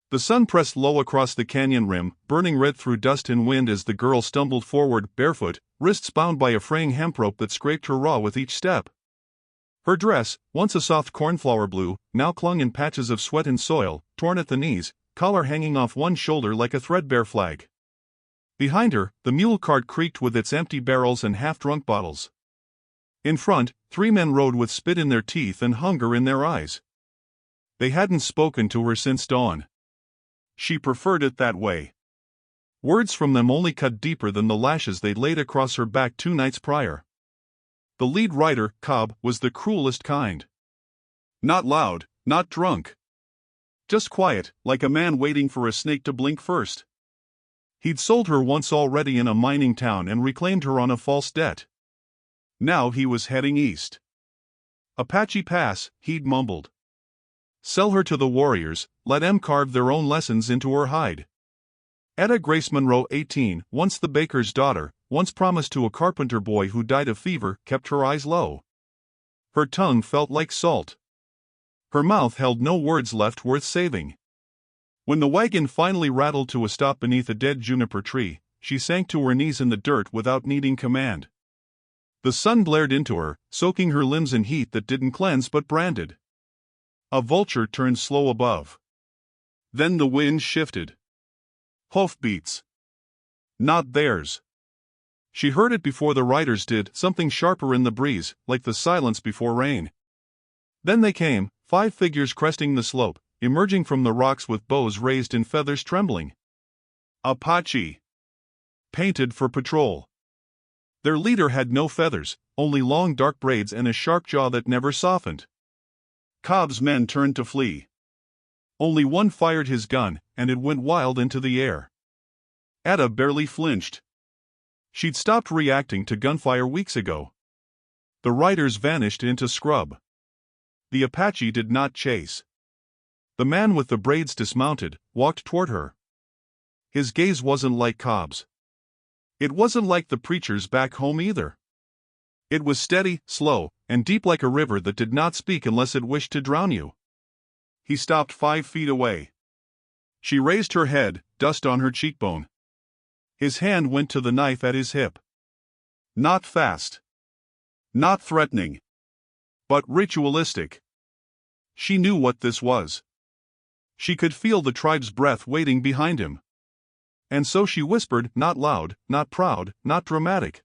The sun pressed low across the canyon rim, burning red through dust and wind as the girl stumbled forward, barefoot, wrists bound by a fraying hemp rope that scraped her raw with each step. Her dress, once a soft cornflower blue, now clung in patches of sweat and soil, torn at the knees, collar hanging off one shoulder like a threadbare flag. Behind her, the mule cart creaked with its empty barrels and half-drunk bottles. In front, 3 men rode with spit in their teeth and hunger in their eyes. They hadn't spoken to her since dawn. She preferred it that way. Words from them only cut deeper than the lashes they'd laid across her back 2 nights prior. The lead rider, Cobb, was the cruelest kind. Not loud, not drunk. Just quiet, like a man waiting for a snake to blink first. He'd sold her once already in a mining town and reclaimed her on a false debt. Now he was heading east. Apache Pass, he'd mumbled. Sell her to the warriors, let 'em carve their own lessons into her hide. Etta Grace Monroe, 18, once the baker's daughter, once promised to a carpenter boy who died of fever, kept her eyes low. Her tongue felt like salt. Her mouth held no words left worth saving. When the wagon finally rattled to a stop beneath a dead juniper tree, she sank to her knees in the dirt without needing command. The sun blared into her, soaking her limbs in heat that didn't cleanse but branded. A vulture turned slow above. Then the wind shifted. Hoofbeats. Not theirs. She heard it before the riders did, something sharper in the breeze, like the silence before rain. Then they came, 5 figures cresting the slope, emerging from the rocks with bows raised and feathers trembling. Apache. Painted for patrol. Their leader had no feathers, only long dark braids and a sharp jaw that never softened. Cobb's men turned to flee. Only one fired his gun, and it went wild into the air. Etta barely flinched. She'd stopped reacting to gunfire weeks ago. The riders vanished into scrub. The Apache did not chase. The man with the braids dismounted, walked toward her. His gaze wasn't like Cobb's. It wasn't like the preacher's back home either. It was steady, slow, and deep like a river that did not speak unless it wished to drown you. He stopped 5 feet away. She raised her head, dust on her cheekbone. His hand went to the knife at his hip. Not fast. Not threatening. But ritualistic. She knew what this was. She could feel the tribe's breath waiting behind him. And so she whispered, not loud, not proud, not dramatic.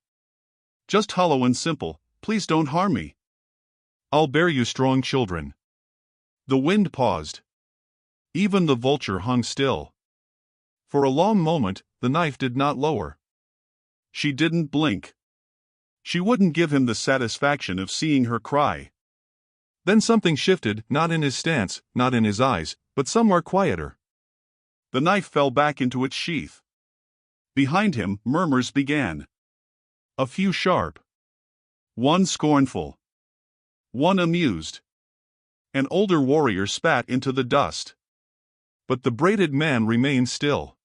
Just hollow and simple, please don't harm me. I'll bear you strong children. The wind paused. Even the vulture hung still. For a long moment, the knife did not lower. She didn't blink. She wouldn't give him the satisfaction of seeing her cry. Then something shifted, not in his stance, not in his eyes, but somewhere quieter. The knife fell back into its sheath. Behind him, murmurs began. A few sharp. One scornful. One amused. An older warrior spat into the dust. But the braided man remained still.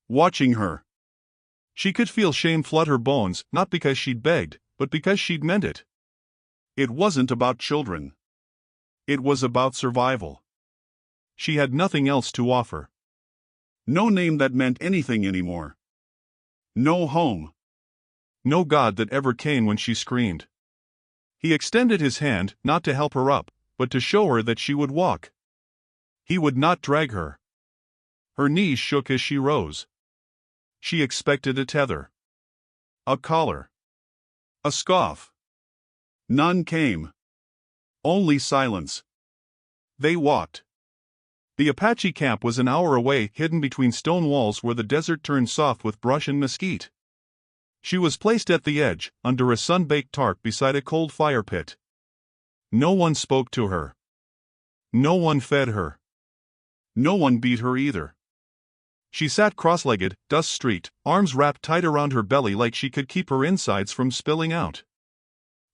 Watching her. She could feel shame flood her bones, not because she'd begged, but because she'd meant it. It wasn't about children. It was about survival. She had nothing else to offer. No name that meant anything anymore. No home. No God that ever came when she screamed. He extended his hand, not to help her up, but to show her that she would walk. He would not drag her. Her knees shook as she rose. She expected a tether. A collar. A scoff. None came. Only silence. They walked. The Apache camp was an hour away, hidden between stone walls where the desert turned soft with brush and mesquite. She was placed at the edge, under a sun-baked tarp beside a cold fire pit. No one spoke to her. No one fed her. No one beat her either. She sat cross-legged, dust-streaked, arms wrapped tight around her belly like she could keep her insides from spilling out.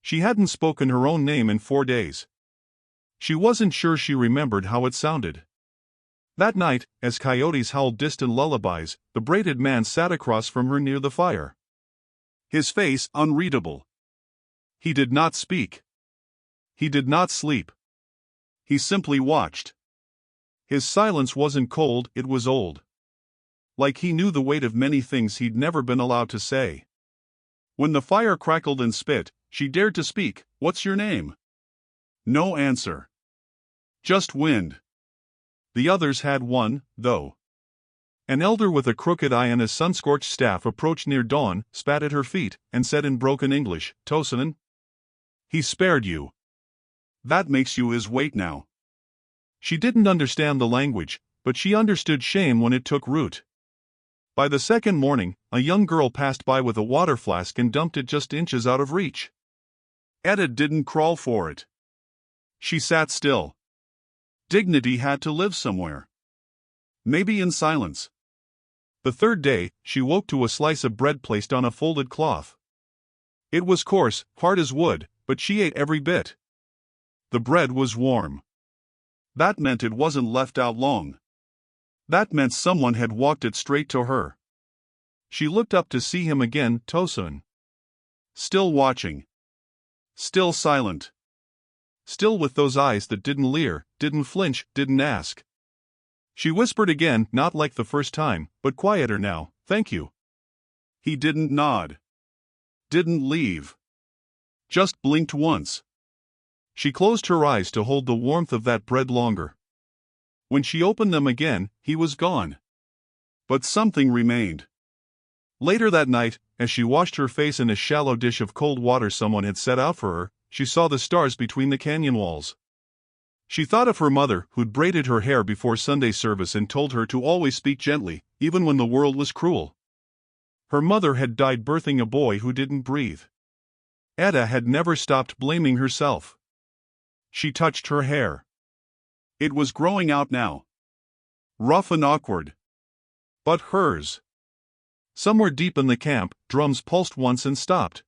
She hadn't spoken her own name in 4 days. She wasn't sure she remembered how it sounded. That night, as coyotes howled distant lullabies, the braided man sat across from her near the fire. His face unreadable. He did not speak. He did not sleep. He simply watched. His silence wasn't cold, it was old. Like he knew the weight of many things he'd never been allowed to say. When the fire crackled and spit, she dared to speak. "What's your name?" No answer. Just wind. The others had one, though. An elder with a crooked eye and a sun-scorched staff approached near dawn, spat at her feet, and said in broken English, "Tosanen? He spared you. That makes you his weight now." She didn't understand the language, but she understood shame when it took root. By the second morning, a young girl passed by with a water flask and dumped it just inches out of reach. Etta didn't crawl for it. She sat still. Dignity had to live somewhere. Maybe in silence. The third day, she woke to a slice of bread placed on a folded cloth. It was coarse, hard as wood, but she ate every bit. The bread was warm. That meant it wasn't left out long. That meant someone had walked it straight to her. She looked up to see him again, Tosun. Still watching. Still silent. Still with those eyes that didn't leer, didn't flinch, didn't ask. She whispered again, not like the first time, but quieter now, "Thank you." He didn't nod. Didn't leave. Just blinked once. She closed her eyes to hold the warmth of that bread longer. When she opened them again, he was gone. But something remained. Later that night, as she washed her face in a shallow dish of cold water someone had set out for her, she saw the stars between the canyon walls. She thought of her mother, who'd braided her hair before Sunday service and told her to always speak gently, even when the world was cruel. Her mother had died birthing a boy who didn't breathe. Etta had never stopped blaming herself. She touched her hair. It was growing out now. Rough and awkward. But hers. Somewhere deep in the camp, drums pulsed once and stopped.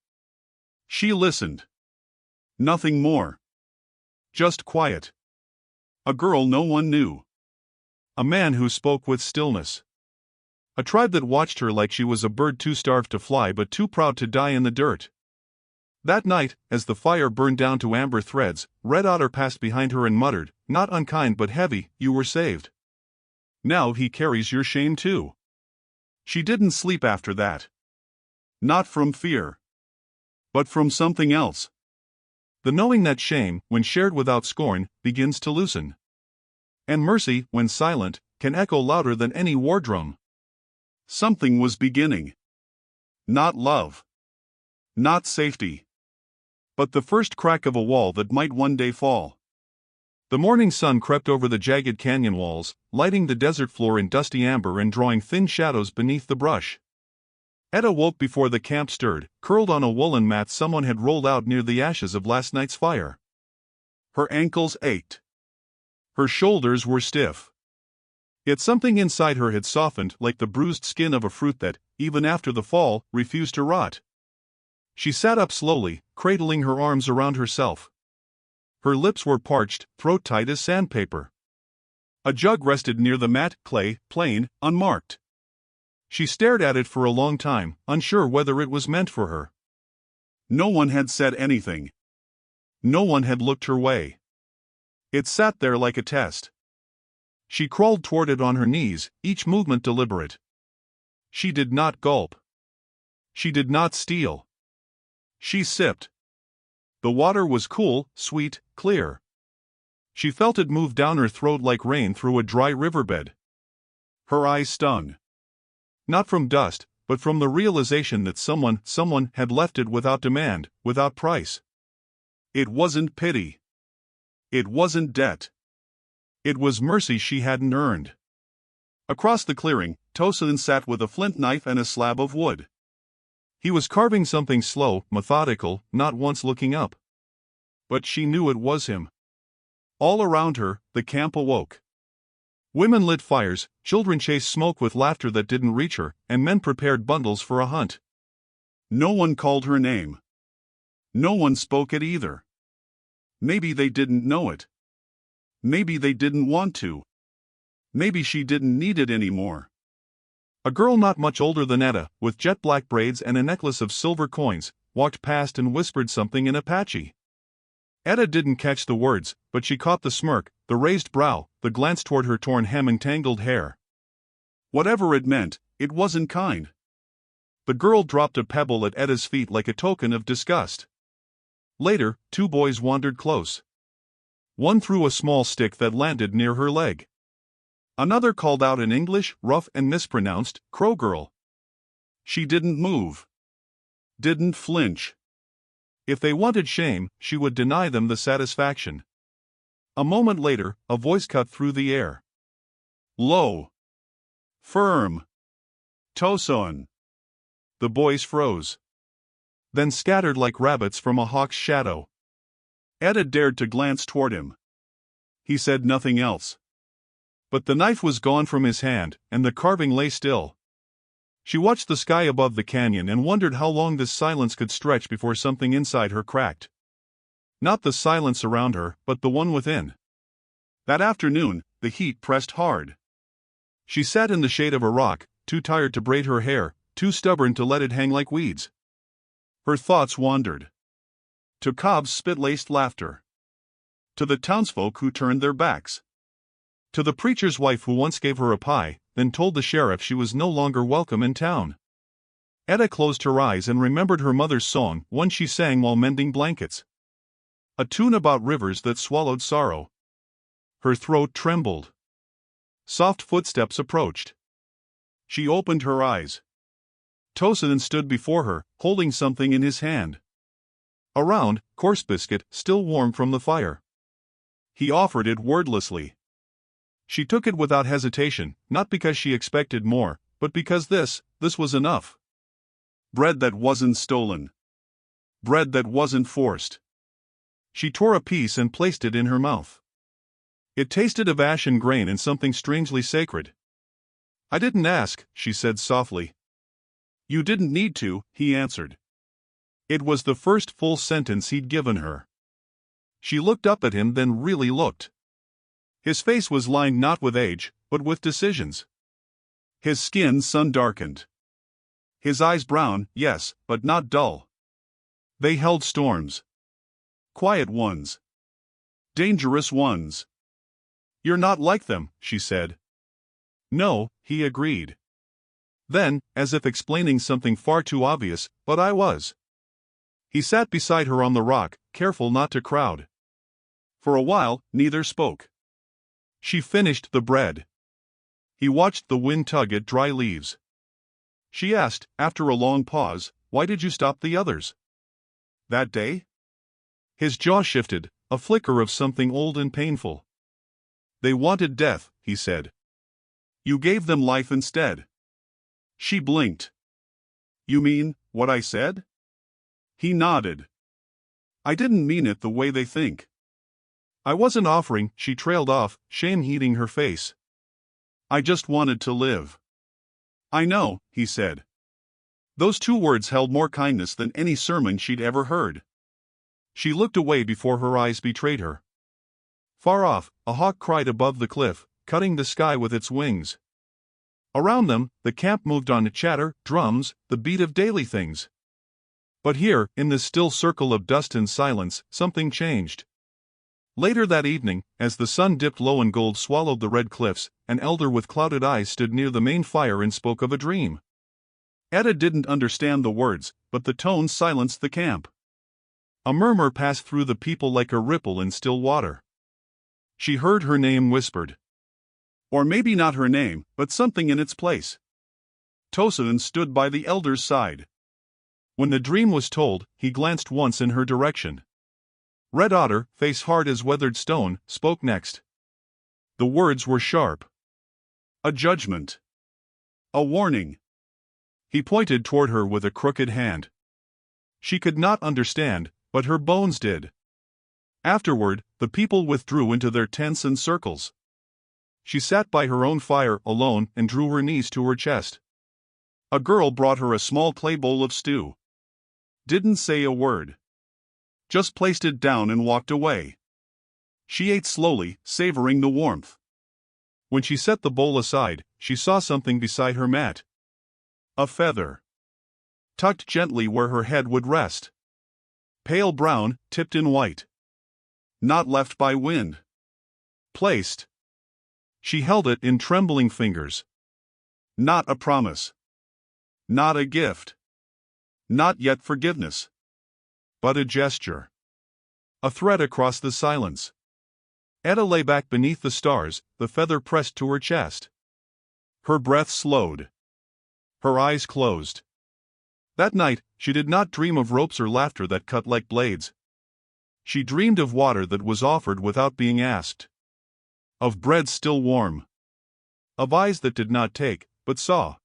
She listened. Nothing more. Just quiet. A girl no one knew. A man who spoke with stillness. A tribe that watched her like she was a bird too starved to fly but too proud to die in the dirt. That night, as the fire burned down to amber threads, Red Otter passed behind her and muttered, not unkind but heavy, "You were saved. Now he carries your shame too." She didn't sleep after that. Not from fear. But from something else. The knowing that shame, when shared without scorn, begins to loosen. And mercy, when silent, can echo louder than any war drum. Something was beginning. Not love. Not safety. But the first crack of a wall that might one day fall. The morning sun crept over the jagged canyon walls, lighting the desert floor in dusty amber and drawing thin shadows beneath the brush. Etta woke before the camp stirred, curled on a woolen mat someone had rolled out near the ashes of last night's fire. Her ankles ached. Her shoulders were stiff. Yet something inside her had softened like the bruised skin of a fruit that, even after the fall, refused to rot. She sat up slowly, cradling her arms around herself. Her lips were parched, throat tight as sandpaper. A jug rested near the mat, clay, plain, unmarked. She stared at it for a long time, unsure whether it was meant for her. No one had said anything. No one had looked her way. It sat there like a test. She crawled toward it on her knees, each movement deliberate. She did not gulp. She did not steal. She sipped. The water was cool, sweet, clear. She felt it move down her throat like rain through a dry riverbed. Her eyes stung. Not from dust, but from the realization that someone had left it without demand, without price. It wasn't pity. It wasn't debt. It was mercy she hadn't earned. Across the clearing, Tosin sat with a flint knife and a slab of wood. He was carving something slow, methodical, not once looking up. But she knew it was him. All around her, the camp awoke. Women lit fires, children chased smoke with laughter that didn't reach her, and men prepared bundles for a hunt. No one called her name. No one spoke it either. Maybe they didn't know it. Maybe they didn't want to. Maybe she didn't need it anymore. A girl not much older than Etta, with jet-black braids and a necklace of silver coins, walked past and whispered something in Apache. Etta didn't catch the words, but she caught the smirk, the raised brow, the glance toward her torn hem and tangled hair. Whatever it meant, it wasn't kind. The girl dropped a pebble at Etta's feet like a token of disgust. Later, two boys wandered close. One threw a small stick that landed near her leg. Another called out in English, rough and mispronounced, "Crow girl." She didn't move. Didn't flinch. If they wanted shame, she would deny them the satisfaction. A moment later, a voice cut through the air. Low. Firm. Toson. The boys froze. Then scattered like rabbits from a hawk's shadow. Etta dared to glance toward him. He said nothing else. But the knife was gone from his hand, and the carving lay still. She watched the sky above the canyon and wondered how long this silence could stretch before something inside her cracked. Not the silence around her, but the one within. That afternoon, the heat pressed hard. She sat in the shade of a rock, too tired to braid her hair, too stubborn to let it hang like weeds. Her thoughts wandered. To Cobb's spit-laced laughter. To the townsfolk who turned their backs. To the preacher's wife who once gave her a pie, then told the sheriff she was no longer welcome in town. Etta closed her eyes and remembered her mother's song, one she sang while mending blankets. A tune about rivers that swallowed sorrow. Her throat trembled. Soft footsteps approached. She opened her eyes. Tosin stood before her, holding something in his hand. A round, coarse biscuit, still warm from the fire. He offered it wordlessly. She took it without hesitation, not because she expected more, but because this was enough. Bread that wasn't stolen. Bread that wasn't forced. She tore a piece and placed it in her mouth. It tasted of ash and grain and something strangely sacred. "I didn't ask," she said softly. "You didn't need to," he answered. It was the first full sentence he'd given her. She looked up at him, then really looked. His face was lined not with age, but with decisions. His skin sun-darkened. His eyes brown, yes, but not dull. They held storms. Quiet ones. Dangerous ones. "You're not like them," she said. "No," he agreed. Then, as if explaining something far too obvious, "But I was." He sat beside her on the rock, careful not to crowd. For a while, neither spoke. She finished the bread. He watched the wind tug at dry leaves. She asked, after a long pause, "Why did you stop the others?" "That day?" His jaw shifted, a flicker of something old and painful. "They wanted death," he said. "You gave them life instead." She blinked. "You mean, what I said?" He nodded. "I didn't mean it the way they think." "I wasn't offering," she trailed off, shame heating her face. "I just wanted to live." "I know," he said. Those two words held more kindness than any sermon she'd ever heard. She looked away before her eyes betrayed her. Far off, a hawk cried above the cliff, cutting the sky with its wings. Around them, the camp moved on to chatter, drums, the beat of daily things. But here, in this still circle of dust and silence, something changed. Later that evening, as the sun dipped low and gold swallowed the red cliffs, an elder with clouded eyes stood near the main fire and spoke of a dream. Etta didn't understand the words, but the tone silenced the camp. A murmur passed through the people like a ripple in still water. She heard her name whispered. Or maybe not her name, but something in its place. Tosin stood by the elder's side. When the dream was told, he glanced once in her direction. Red Otter, face hard as weathered stone, spoke next. The words were sharp. A judgment. A warning. He pointed toward her with a crooked hand. She could not understand, but her bones did. Afterward, the people withdrew into their tents and circles. She sat by her own fire, alone, and drew her knees to her chest. A girl brought her a small clay bowl of stew. Didn't say a word. Just placed it down and walked away. She ate slowly, savoring the warmth. When she set the bowl aside, she saw something beside her mat. A feather. Tucked gently where her head would rest. Pale brown, tipped in white. Not left by wind. Placed. She held it in trembling fingers. Not a promise. Not a gift. Not yet forgiveness. But a gesture. A thread across the silence. Etta lay back beneath the stars, the feather pressed to her chest. Her breath slowed. Her eyes closed. That night, she did not dream of ropes or laughter that cut like blades. She dreamed of water that was offered without being asked. Of bread still warm. Of eyes that did not take, but saw.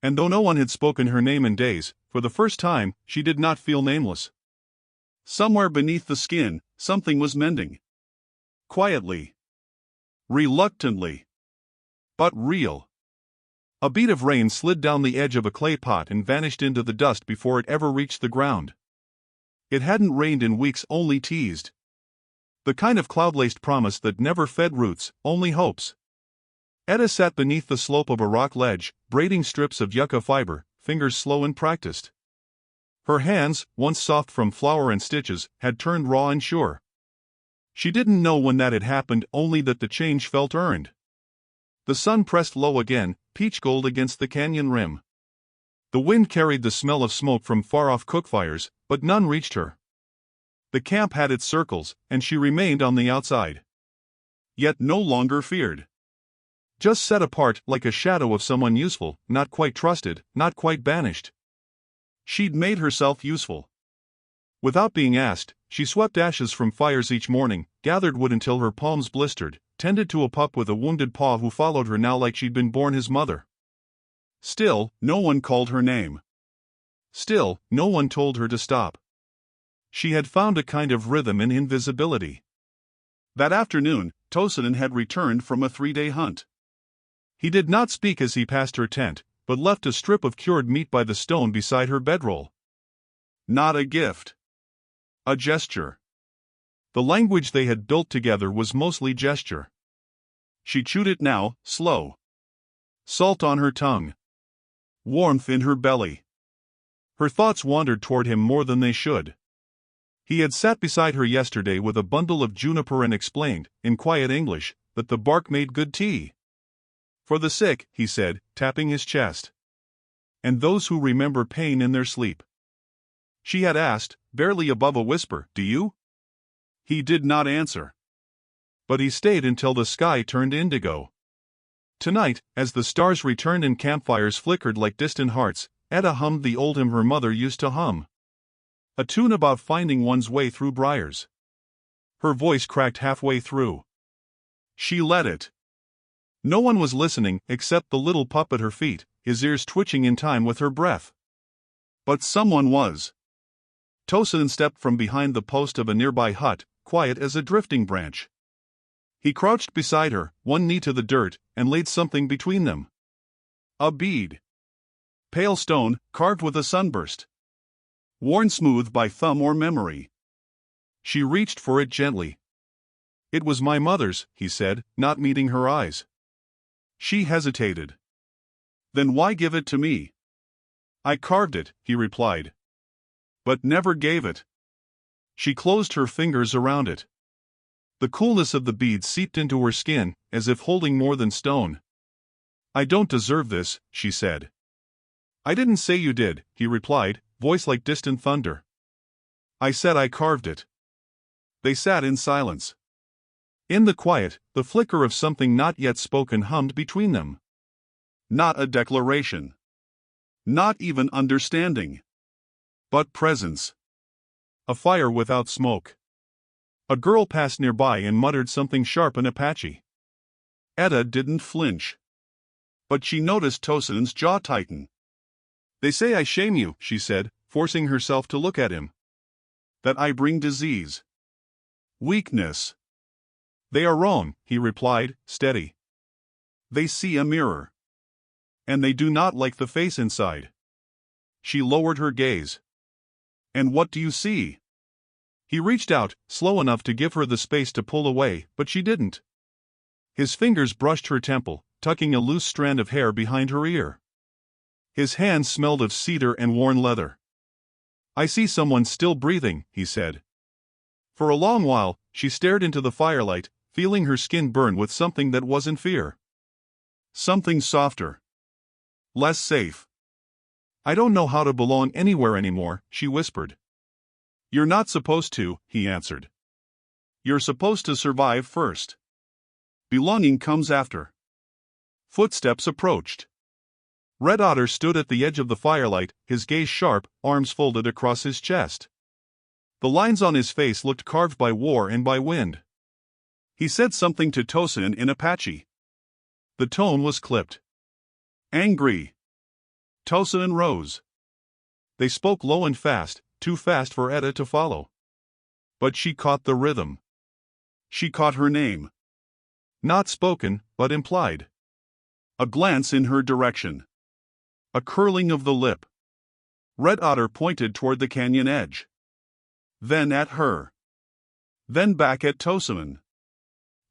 And though no one had spoken her name in days, for the first time, she did not feel nameless. Somewhere beneath the skin, something was mending. Quietly. Reluctantly. But real. A bead of rain slid down the edge of a clay pot and vanished into the dust before it ever reached the ground. It hadn't rained in weeks, only teased. The kind of cloud-laced promise that never fed roots, only hopes. Etta sat beneath the slope of a rock ledge, braiding strips of yucca fiber, fingers slow and practiced. Her hands, once soft from flour and stitches, had turned raw and sure. She didn't know when that had happened, only that the change felt earned. The sun pressed low again, peach gold against the canyon rim. The wind carried the smell of smoke from far-off cookfires, but none reached her. The camp had its circles, and she remained on the outside. Yet no longer feared. Just set apart like a shadow of someone useful, not quite trusted, not quite banished. She'd made herself useful. Without being asked, she swept ashes from fires each morning, gathered wood until her palms blistered, tended to a pup with a wounded paw who followed her now like she'd been born his mother. Still, no one called her name. Still, no one told her to stop. She had found a kind of rhythm in invisibility. That afternoon, Tosanen had returned from a 3-day hunt. He did not speak as he passed her tent, but left a strip of cured meat by the stone beside her bedroll. Not a gift. A gesture. The language they had built together was mostly gesture. She chewed it now, slow. Salt on her tongue. Warmth in her belly. Her thoughts wandered toward him more than they should. He had sat beside her yesterday with a bundle of juniper and explained, in quiet English, that the bark made good tea. For the sick, he said, tapping his chest. And those who remember pain in their sleep. She had asked, barely above a whisper, "Do you?" He did not answer. But he stayed until the sky turned indigo. Tonight, as the stars returned and campfires flickered like distant hearts, Etta hummed the old hymn her mother used to hum. A tune about finding one's way through briars. Her voice cracked halfway through. She let it. No one was listening except the little pup at her feet, his ears twitching in time with her breath. But someone was. Tosanen stepped from behind the post of a nearby hut, quiet as a drifting branch. He crouched beside her, one knee to the dirt, and laid something between them. A bead. Pale stone, carved with a sunburst. Worn smooth by thumb or memory. She reached for it gently. "It was my mother's," he said, not meeting her eyes. She hesitated. "Then why give it to me?" "I carved it," he replied. "But never gave it." She closed her fingers around it. The coolness of the bead seeped into her skin, as if holding more than stone. "I don't deserve this," she said. "I didn't say you did," he replied, voice like distant thunder. "I said I carved it." They sat in silence. In the quiet, the flicker of something not yet spoken hummed between them. Not a declaration. Not even understanding. But presence. A fire without smoke. A girl passed nearby and muttered something sharp in Apache. Etta didn't flinch. But she noticed Tosanen's jaw tighten. "They say I shame you," she said, forcing herself to look at him. "That I bring disease. Weakness." "They are wrong," he replied, steady. "They see a mirror. And they do not like the face inside." She lowered her gaze. "And what do you see?" He reached out, slow enough to give her the space to pull away, but she didn't. His fingers brushed her temple, tucking a loose strand of hair behind her ear. His hands smelled of cedar and worn leather. "I see someone still breathing," he said. For a long while, she stared into the firelight, feeling her skin burn with something that wasn't fear. Something softer. Less safe. I don't know how to belong anywhere anymore, she whispered. You're not supposed to, he answered. You're supposed to survive first. Belonging comes after. Footsteps approached. Red Otter stood at the edge of the firelight, his gaze sharp, arms folded across his chest. The lines on his face looked carved by war and by wind. He said something to Tosin in Apache. The tone was clipped. Angry. Tosin rose. They spoke low and fast, too fast for Etta to follow. But she caught the rhythm. She caught her name. Not spoken, but implied. A glance in her direction. A curling of the lip. Red Otter pointed toward the canyon edge. Then at her. Then back at Tosin.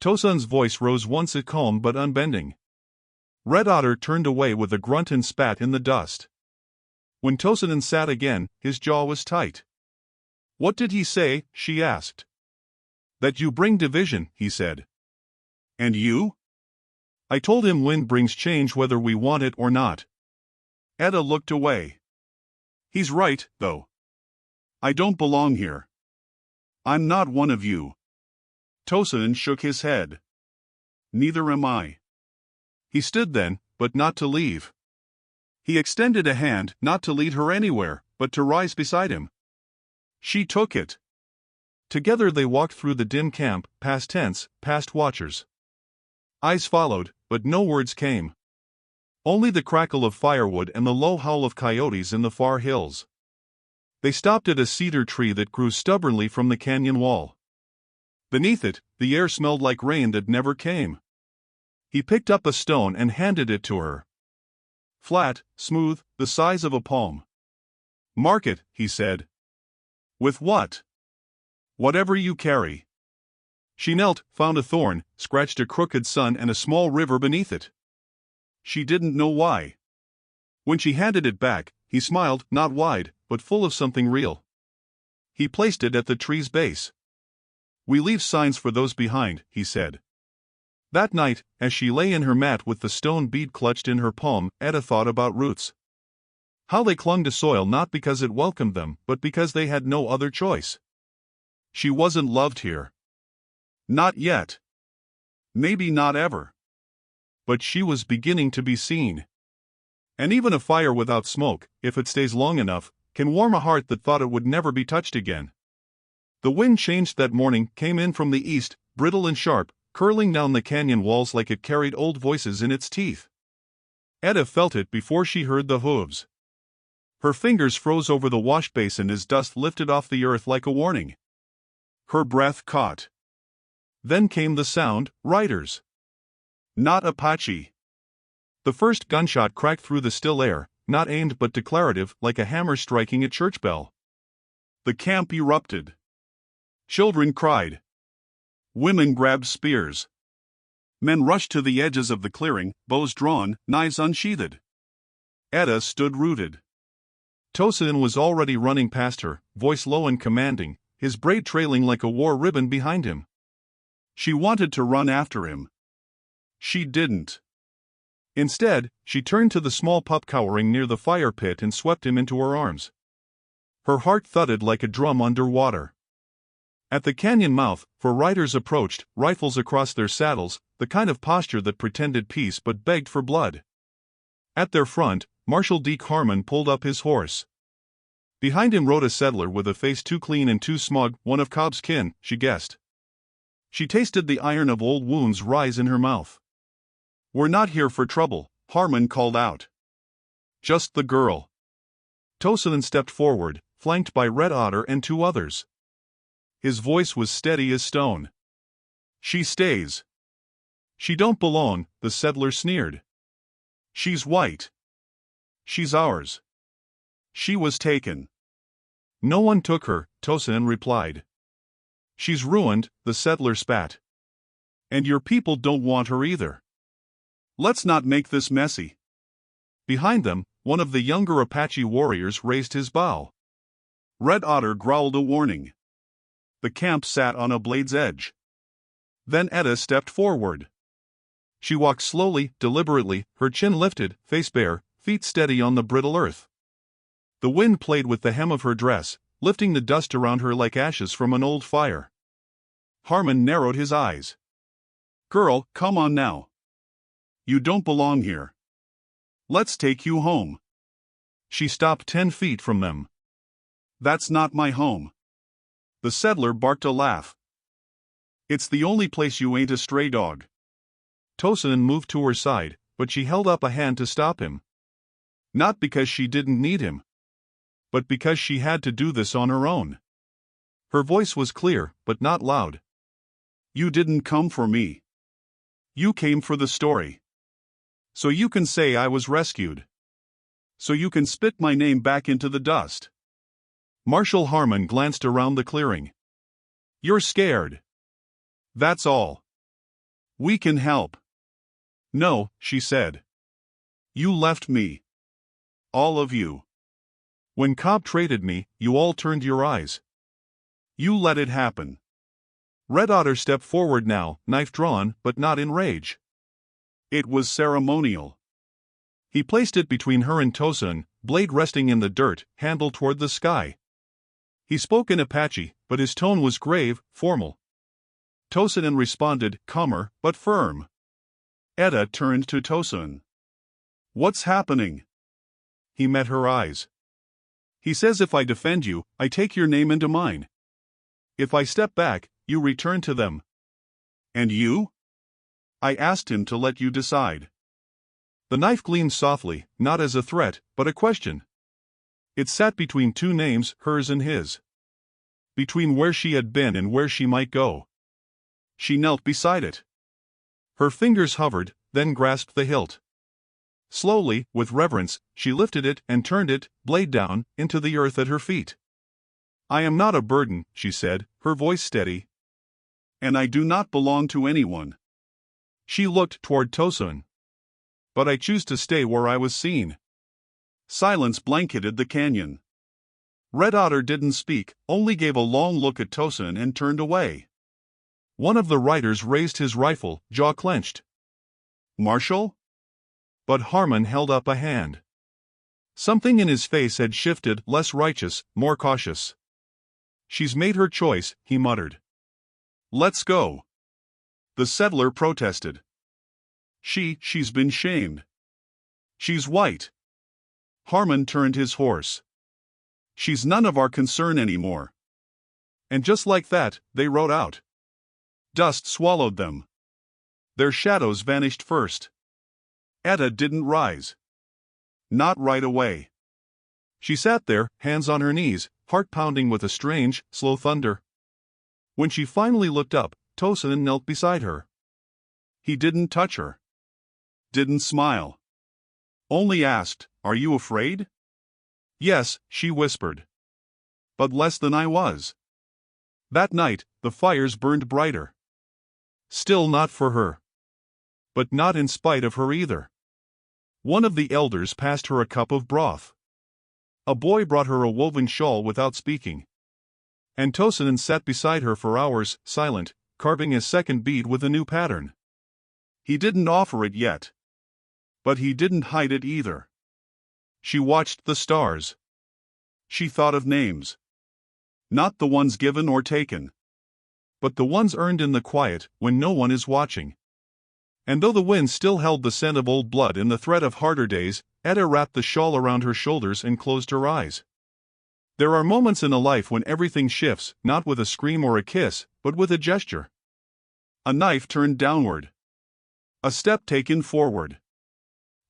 Tosin's voice rose once calm but unbending. Red Otter turned away with a grunt and spat in the dust. When Tosin sat again, his jaw was tight. What did he say? She asked. That you bring division, he said. And you? I told him wind brings change whether we want it or not. Etta looked away. He's right, though. I don't belong here. I'm not one of you. Tosin shook his head. Neither am I. He stood then, but not to leave. He extended a hand, not to lead her anywhere, but to rise beside him. She took it. Together they walked through the dim camp, past tents, past watchers. Eyes followed, but no words came. Only the crackle of firewood and the low howl of coyotes in the far hills. They stopped at a cedar tree that grew stubbornly from the canyon wall. Beneath it, the air smelled like rain that never came. He picked up a stone and handed it to her. Flat, smooth, the size of a palm. Mark it, he said. With what? Whatever you carry. She knelt, found a thorn, scratched a crooked sun and a small river beneath it. She didn't know why. When she handed it back, he smiled, not wide, but full of something real. He placed it at the tree's base. We leave signs for those behind, he said. That night, as she lay in her mat with the stone bead clutched in her palm, Etta thought about roots. How they clung to soil not because it welcomed them, but because they had no other choice. She wasn't loved here. Not yet. Maybe not ever. But she was beginning to be seen. And even a fire without smoke, if it stays long enough, can warm a heart that thought it would never be touched again. The wind changed that morning, came in from the east, brittle and sharp, curling down the canyon walls like it carried old voices in its teeth. Etta felt it before she heard the hooves. Her fingers froze over the wash basin as dust lifted off the earth like a warning. Her breath caught. Then came the sound, riders. Not Apache. The first gunshot cracked through the still air, not aimed but declarative, like a hammer striking a church bell. The camp erupted. Children cried. Women grabbed spears. Men rushed to the edges of the clearing, bows drawn, knives unsheathed. Etta stood rooted. Tosin was already running past her, voice low and commanding, his braid trailing like a war ribbon behind him. She wanted to run after him. She didn't. Instead, she turned to the small pup cowering near the fire pit and swept him into her arms. Her heart thudded like a drum underwater. At the canyon mouth, four riders approached, rifles across their saddles, the kind of posture that pretended peace but begged for blood. At their front, Marshal Deke Harmon pulled up his horse. Behind him rode a settler with a face too clean and too smug, one of Cobb's kin, she guessed. She tasted the iron of old wounds rise in her mouth. We're not here for trouble, Harmon called out. Just the girl. Tosin stepped forward, flanked by Red Otter and two others. His voice was steady as stone. She stays. She don't belong, the settler sneered. She's white. She's ours. She was taken. No one took her, Tosin replied. She's ruined, the settler spat. And your people don't want her either. Let's not make this messy. Behind them, one of the younger Apache warriors raised his bow. Red Otter growled a warning. The camp sat on a blade's edge. Then Etta stepped forward. She walked slowly, deliberately, her chin lifted, face bare, feet steady on the brittle earth. The wind played with the hem of her dress, lifting the dust around her like ashes from an old fire. Harmon narrowed his eyes. "Girl, come on now. You don't belong here. Let's take you home." She stopped 10 feet from them. "That's not my home." The settler barked a laugh. "It's the only place you ain't a stray dog." Tosin moved to her side, but she held up a hand to stop him. Not because she didn't need him, but because she had to do this on her own. Her voice was clear, but not loud. "You didn't come for me. You came for the story. So you can say I was rescued. So you can spit my name back into the dust." Marshal Harmon glanced around the clearing. "You're scared. That's all. We can help." "No," she said. "You left me. All of you. When Cobb traded me, you all turned your eyes. You let it happen." Red Otter stepped forward now, knife drawn, but not in rage. It was ceremonial. He placed it between her and Tosin, blade resting in the dirt, handle toward the sky. He spoke in Apache, but his tone was grave, formal. Tosin responded, calmer, but firm. Etta turned to Tosin. "What's happening?" He met her eyes. "He says if I defend you, I take your name into mine. If I step back, you return to them." "And you?" "I asked him to let you decide." The knife gleamed softly, not as a threat, but a question. It sat between two names, hers and his. Between where she had been and where she might go. She knelt beside it. Her fingers hovered, then grasped the hilt. Slowly, with reverence, she lifted it and turned it, blade down, into the earth at her feet. "I am not a burden," she said, her voice steady. "And I do not belong to anyone." She looked toward Tosin. "But I choose to stay where I was seen." Silence blanketed the canyon. Red Otter didn't speak, only gave a long look at Tosin and turned away. One of the riders raised his rifle, jaw clenched. "Marshal?" But Harmon held up a hand. Something in his face had shifted, less righteous, more cautious. "She's made her choice," he muttered. "Let's go." The settler protested. She's been shamed. She's white." Harmon turned his horse. "She's none of our concern anymore." And just like that, they rode out. Dust swallowed them. Their shadows vanished first. Etta didn't rise. Not right away. She sat there, hands on her knees, heart pounding with a strange, slow thunder. When she finally looked up, Tosin knelt beside her. He didn't touch her. Didn't smile. Only asked, "Are you afraid?" "Yes," she whispered. "But less than I was." That night, the fires burned brighter. Still not for her. But not in spite of her either. One of the elders passed her a cup of broth. A boy brought her a woven shawl without speaking. And Tosin sat beside her for hours, silent, carving a second bead with a new pattern. He didn't offer it yet. But he didn't hide it either. She watched the stars. She thought of names. Not the ones given or taken, but the ones earned in the quiet, when no one is watching. And though the wind still held the scent of old blood and the threat of harder days, Etta wrapped the shawl around her shoulders and closed her eyes. There are moments in a life when everything shifts, not with a scream or a kiss, but with a gesture. A knife turned downward. A step taken forward.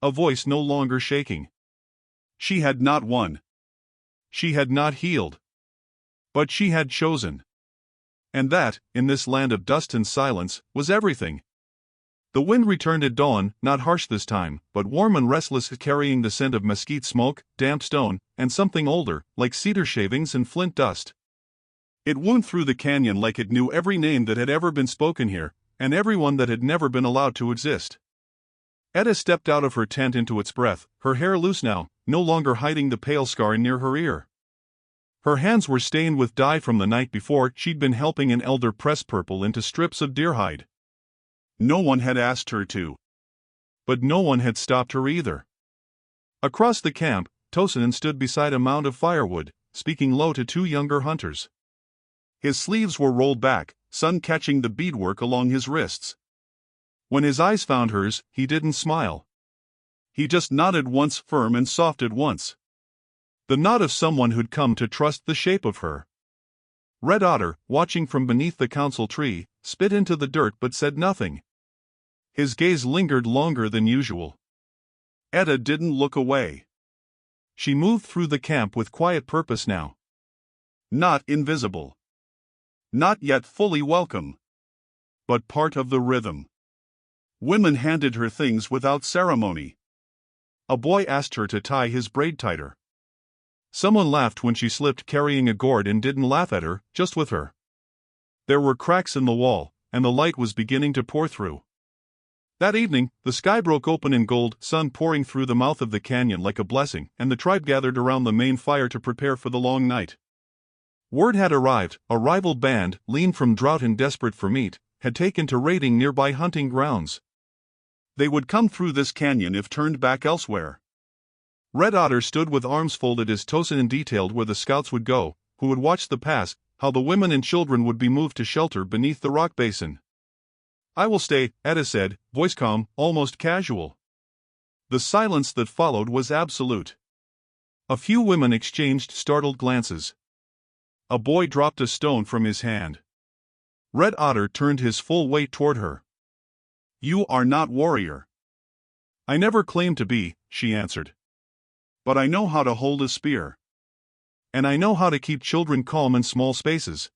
A voice no longer shaking. She had not won. She had not healed. But she had chosen. And that, in this land of dust and silence, was everything. The wind returned at dawn, not harsh this time, but warm and restless, carrying the scent of mesquite smoke, damp stone, and something older, like cedar shavings and flint dust. It wound through the canyon like it knew every name that had ever been spoken here, and everyone that had never been allowed to exist. Etta stepped out of her tent into its breath, her hair loose now, no longer hiding the pale scar near her ear. Her hands were stained with dye from the night before she'd been helping an elder press purple into strips of deer hide. No one had asked her to. But no one had stopped her either. Across the camp, Tosin stood beside a mound of firewood, speaking low to two younger hunters. His sleeves were rolled back, sun catching the beadwork along his wrists. When his eyes found hers, he didn't smile. He just nodded once, firm and soft at once. The nod of someone who'd come to trust the shape of her. Red Otter, watching from beneath the council tree, spit into the dirt but said nothing. His gaze lingered longer than usual. Etta didn't look away. She moved through the camp with quiet purpose now. Not invisible. Not yet fully welcome. But part of the rhythm. Women handed her things without ceremony. A boy asked her to tie his braid tighter. Someone laughed when she slipped carrying a gourd and didn't laugh at her, just with her. There were cracks in the wall, and the light was beginning to pour through. That evening, the sky broke open in gold sun pouring through the mouth of the canyon like a blessing, and the tribe gathered around the main fire to prepare for the long night. Word had arrived, a rival band, lean from drought and desperate for meat, had taken to raiding nearby hunting grounds. They would come through this canyon if turned back elsewhere. Red Otter stood with arms folded as Tosin detailed where the scouts would go, who would watch the pass, how the women and children would be moved to shelter beneath the rock basin. I will stay, Etta said, voice calm, almost casual. The silence that followed was absolute. A few women exchanged startled glances. A boy dropped a stone from his hand. Red Otter turned his full weight toward her. You are not warrior. I never claimed to be, she answered. But I know how to hold a spear. And I know how to keep children calm in small spaces.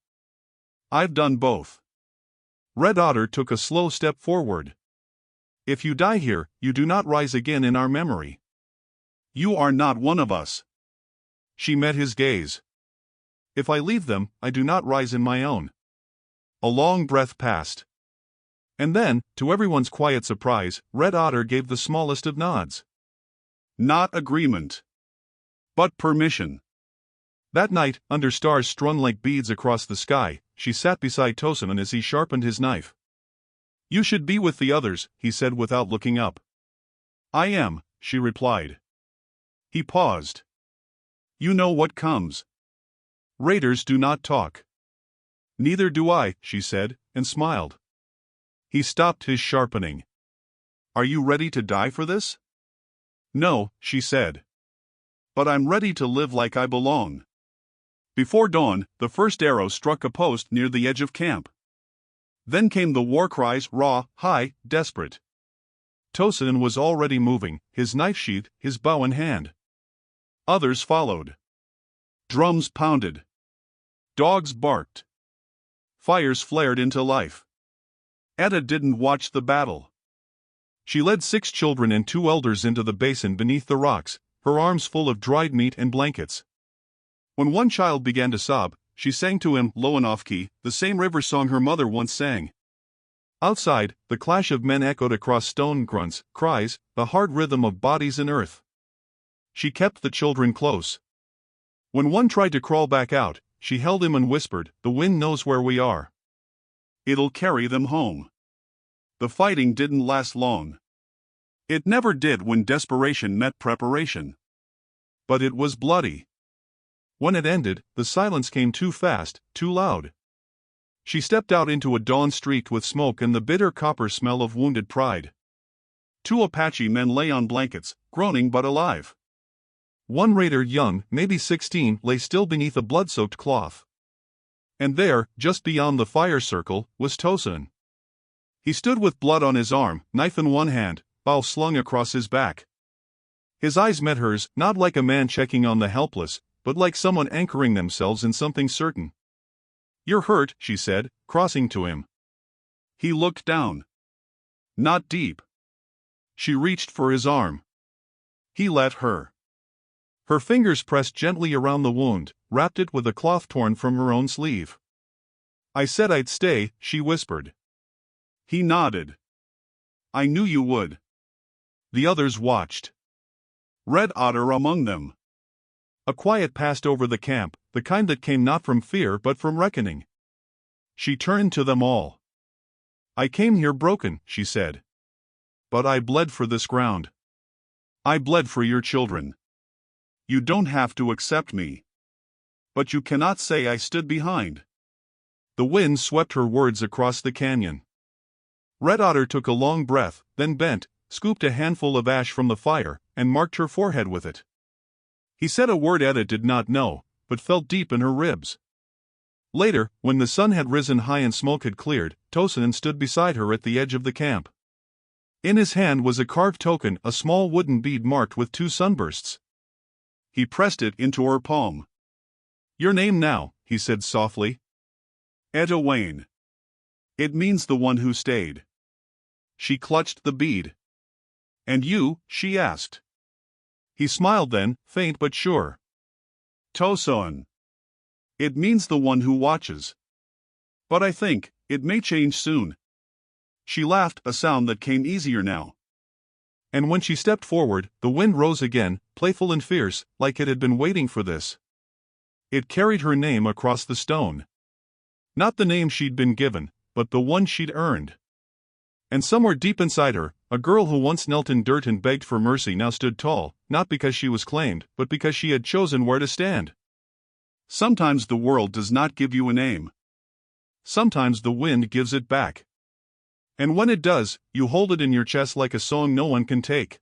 I've done both. Red Otter took a slow step forward. If you die here, you do not rise again in our memory. You are not one of us. She met his gaze. If I leave them, I do not rise in my own. A long breath passed. And then, to everyone's quiet surprise, Red Otter gave the smallest of nods. Not agreement. But permission. That night, under stars strung like beads across the sky, she sat beside Tosin as he sharpened his knife. You should be with the others, he said without looking up. I am, she replied. He paused. You know what comes. Raiders do not talk. Neither do I, she said, and smiled. He stopped his sharpening. Are you ready to die for this? No, she said. But I'm ready to live like I belong. Before dawn, the first arrow struck a post near the edge of camp. Then came the war cries, raw, high, desperate. Tosin was already moving, his knife sheathed, his bow in hand. Others followed. Drums pounded. Dogs barked. Fires flared into life. Etta didn't watch the battle. She led 6 children and 2 elders into the basin beneath the rocks, her arms full of dried meat and blankets. When one child began to sob, she sang to him, low and off-key, the same river song her mother once sang. Outside, the clash of men echoed across stone grunts, cries, the hard rhythm of bodies in earth. She kept the children close. When one tried to crawl back out, she held him and whispered, the wind knows where we are. It'll carry them home. The fighting didn't last long. It never did when desperation met preparation. But it was bloody. When it ended, the silence came too fast, too loud. She stepped out into a dawn streaked with smoke and the bitter copper smell of wounded pride. 2 Apache men lay on blankets, groaning but alive. One raider, young, maybe 16, lay still beneath a blood-soaked cloth. And there, just beyond the fire circle, was Tosin. He stood with blood on his arm, knife in one hand, bow slung across his back. His eyes met hers, not like a man checking on the helpless, but like someone anchoring themselves in something certain. You're hurt, she said, crossing to him. He looked down. Not deep. She reached for his arm. He let her. Her fingers pressed gently around the wound, wrapped it with a cloth torn from her own sleeve. I said I'd stay, she whispered. He nodded. I knew you would. The others watched. Red Otter among them. A quiet passed over the camp, the kind that came not from fear but from reckoning. She turned to them all. "I came here broken," she said. "But I bled for this ground. I bled for your children. You don't have to accept me. But you cannot say I stood behind." The wind swept her words across the canyon. Red Otter took a long breath, then bent, scooped a handful of ash from the fire, and marked her forehead with it. He said a word Etta did not know, but felt deep in her ribs. Later, when the sun had risen high and smoke had cleared, Tosin stood beside her at the edge of the camp. In his hand was a carved token, a small wooden bead marked with 2 sunbursts. He pressed it into her palm. "Your name now," he said softly. "Etta Wayne. It means the one who stayed." She clutched the bead. "And you?" she asked. He smiled then, faint but sure. "Tosin. It means the one who watches. But I think it may change soon." She laughed, a sound that came easier now. And when she stepped forward, the wind rose again, playful and fierce, like it had been waiting for this. It carried her name across the stone. Not the name she'd been given, but the one she'd earned. And somewhere deep inside her, a girl who once knelt in dirt and begged for mercy now stood tall, not because she was claimed, but because she had chosen where to stand. Sometimes the world does not give you a name. Sometimes the wind gives it back. And when it does, you hold it in your chest like a song no one can take.